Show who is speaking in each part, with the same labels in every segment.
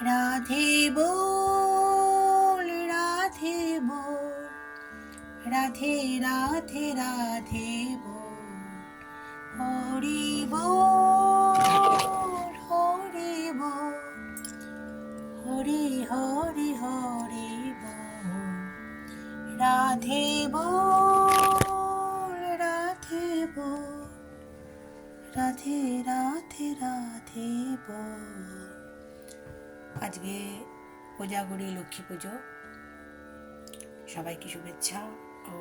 Speaker 1: রাধে বল, রাধে বল, রাধে রাধে রাধে বল, হরি বল, হরি বল, হরি হরি হরি বল, রাধে বল, রাধে বল, রাধে রাধে রাধে বল। আজকে কোজাগরী লক্ষ্মী পুজো, সবাইকে শুভেচ্ছা ও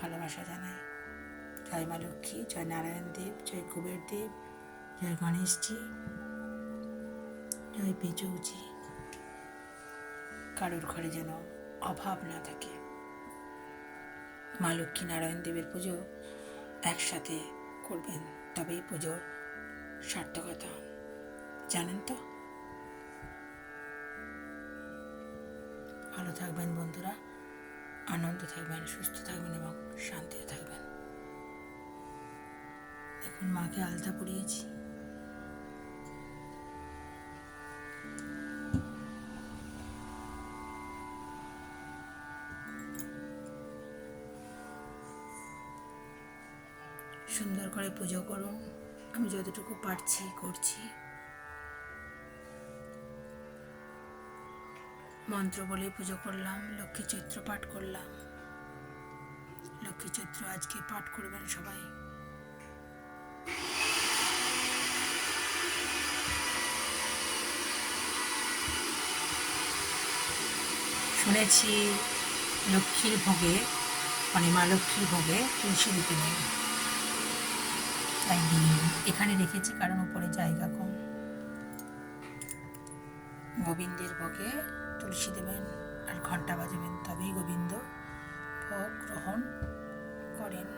Speaker 1: ভালোবাসা জানাই। জয় মা লক্ষ্মী, জয় নারায়ণ দেব, জয় কুবের দেব, জয় গণেশজি, জয় পেঁচৌজি। কারোর ঘরে যেন অভাব না থাকে। মা লক্ষ্মী নারায়ণ দেবের পুজো একসাথে করবেন, তবেই পুজোর সার্থকতা, জানেন তো। ভালো থাকবেন বন্ধুরা, আনন্দ থাকবেন, সুস্থ থাকবেন এবং শান্তিতে থাকবেন। দেখুন মাকে আলতা পরিয়েছি। সুন্দর করে পুজো করুন, আমি যতটুকু পারছি করছি। মন্ত্র বলে পুজো করলাম, লক্ষ্মী চৈত্র পাঠ করলাম। লক্ষ্মী চৈত্র আজকে পাঠ করবেন সবাই। শুনেছি লক্ষ্মীর ভোগে, মানে মা লক্ষ্মীর ভোগে তুলসী দিতে নেই, তাই দিন এখানে রেখেছি, কারণ উপরে জায়গা কম। গোবিন্দের ভোগে তুলসী দেবেন আর ঘণ্টা বাজাবেন, তবেই গোবিন্দ ভোগ গ্রহণ করেন।